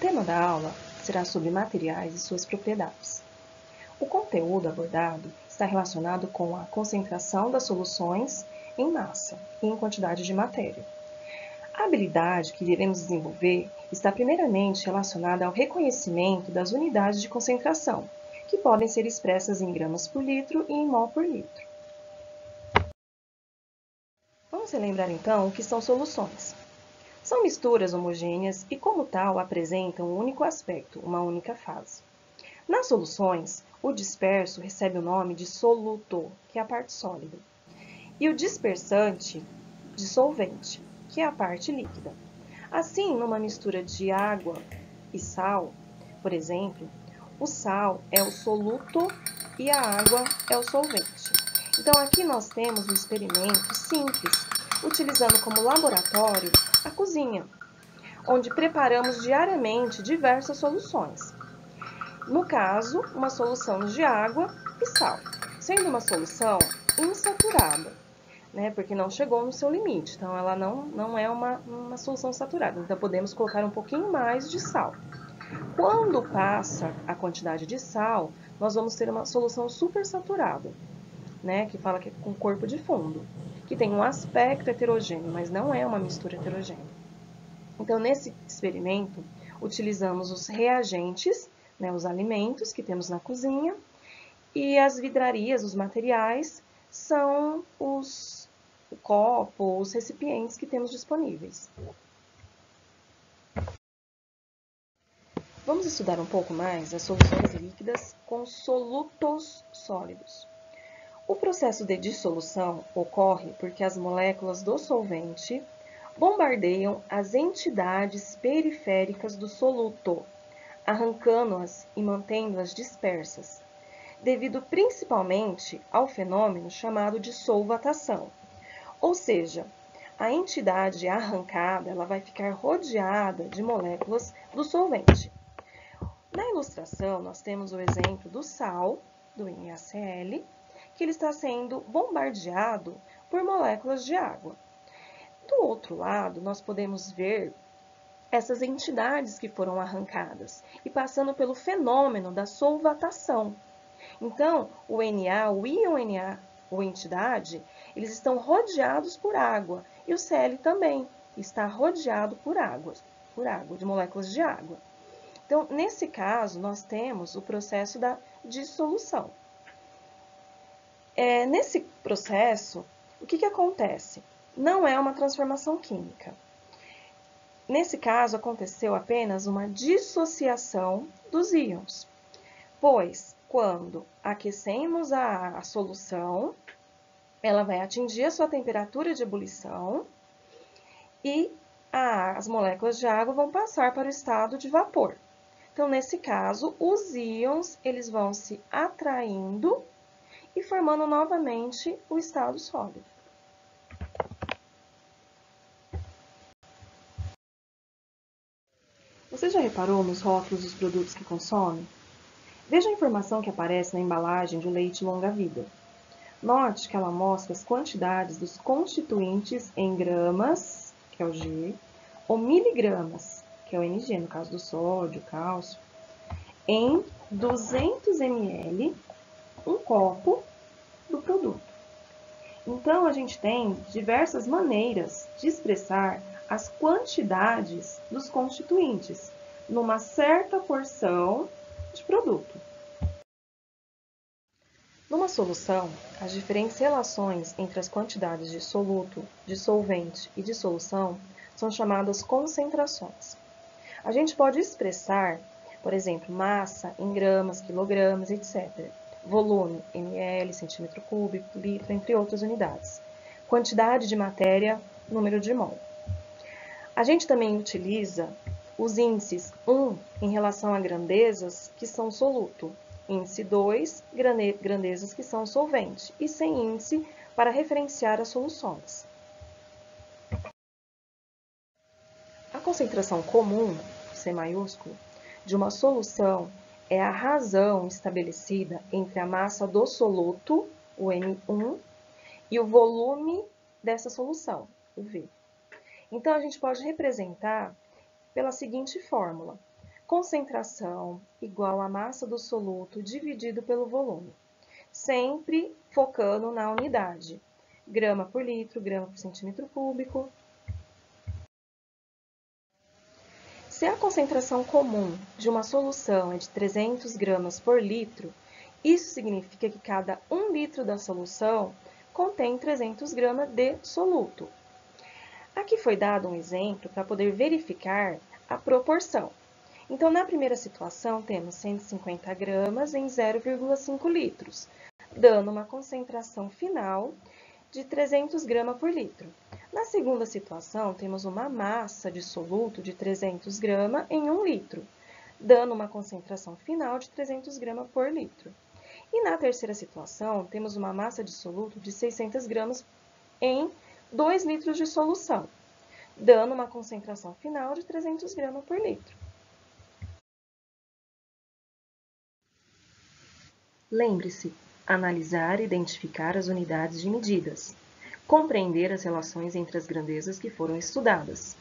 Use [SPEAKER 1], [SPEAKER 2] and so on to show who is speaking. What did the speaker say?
[SPEAKER 1] tema da aula será sobre materiais e suas propriedades. O conteúdo abordado está relacionado com a concentração das soluções em massa e em quantidade de matéria. A habilidade que iremos desenvolver está primeiramente relacionada ao reconhecimento das unidades de concentração, que podem ser expressas em gramas por litro e em mol por litro. Vamos relembrar então o que são soluções. São misturas homogêneas e, como tal, apresentam um único aspecto, uma única fase. Nas soluções, o disperso recebe o nome de soluto, que é a parte sólida, e o dispersante, dissolvente, que é a parte líquida. Assim, numa mistura de água e sal, por exemplo, o sal é o soluto e a água é o solvente. Então, aqui nós temos um experimento simples, utilizando como laboratório a cozinha, onde preparamos diariamente diversas soluções. No caso, uma solução de água e sal, sendo uma solução insaturada, porque não chegou no seu limite, então ela não é uma solução saturada, então podemos colocar um pouquinho mais de sal. Quando passa a quantidade de sal, nós vamos ter uma solução supersaturada, que fala que é com corpo de fundo, que tem um aspecto heterogêneo, mas não é uma mistura heterogênea. Então, nesse experimento, utilizamos os reagentes, os alimentos que temos na cozinha, e as vidrarias, os materiais, são os copos, os recipientes que temos disponíveis. Vamos estudar um pouco mais as soluções líquidas com solutos sólidos. O processo de dissolução ocorre porque as moléculas do solvente bombardeiam as entidades periféricas do soluto, arrancando-as e mantendo-as dispersas, devido principalmente ao fenômeno chamado de solvatação. Ou seja, a entidade arrancada ela vai ficar rodeada de moléculas do solvente. Na ilustração, nós temos o exemplo do sal, do NaCl, que ele está sendo bombardeado por moléculas de água. Do outro lado, nós podemos ver essas entidades que foram arrancadas e passando pelo fenômeno da solvatação. Então, o Na, o íon Na, ou entidade, eles estão rodeados por água e o Cl também está rodeado por água, de moléculas de água. Então, nesse caso, nós temos o processo da dissolução. Nesse processo, o que acontece? Não é uma transformação química. Nesse caso, aconteceu apenas uma dissociação dos íons, pois, quando aquecemos a solução, ela vai atingir a sua temperatura de ebulição e as moléculas de água vão passar para o estado de vapor. Então, nesse caso, os íons eles vão se atraindo e formando novamente o estado sólido. Você já reparou nos rótulos dos produtos que consome? Veja a informação que aparece na embalagem de leite longa-vida. Note que ela mostra as quantidades dos constituintes em gramas, que é o G, ou miligramas, que é o Mg, no caso do sódio, cálcio, em 200 ml, um copo do produto. Então, a gente tem diversas maneiras de expressar as quantidades dos constituintes numa certa porção de produto. Numa solução, as diferentes relações entre as quantidades de soluto, de solvente e de solução são chamadas concentrações. A gente pode expressar, por exemplo, massa em gramas, quilogramas, etc. Volume, ml, centímetro cúbico, litro, entre outras unidades. Quantidade de matéria, número de mol. A gente também utiliza os índices 1 em relação a grandezas que são soluto, índice 2, grandezas que são solvente, e sem índice para referenciar as soluções. A concentração comum, C maiúsculo, de uma solução é a razão estabelecida entre a massa do soluto, o M1, e o volume dessa solução, o V. Então, a gente pode representar pela seguinte fórmula. concentração igual a massa do soluto dividido pelo volume, sempre focando na unidade, grama por litro, grama por centímetro cúbico. Se a concentração comum de uma solução é de 300 gramas por litro, isso significa que cada 1 litro da solução contém 300 gramas de soluto. Aqui foi dado um exemplo para poder verificar a proporção. Então, na primeira situação, temos 150 gramas em 0,5 litros, dando uma concentração final de 300 gramas por litro. Na segunda situação, temos uma massa de soluto de 300 gramas em 1 litro, dando uma concentração final de 300 gramas por litro. E na terceira situação, temos uma massa de soluto de 600 gramas em 2 litros de solução, dando uma concentração final de 300 gramas por litro. Lembre-se, analisar e identificar as unidades de medidas, compreender as relações entre as grandezas que foram estudadas,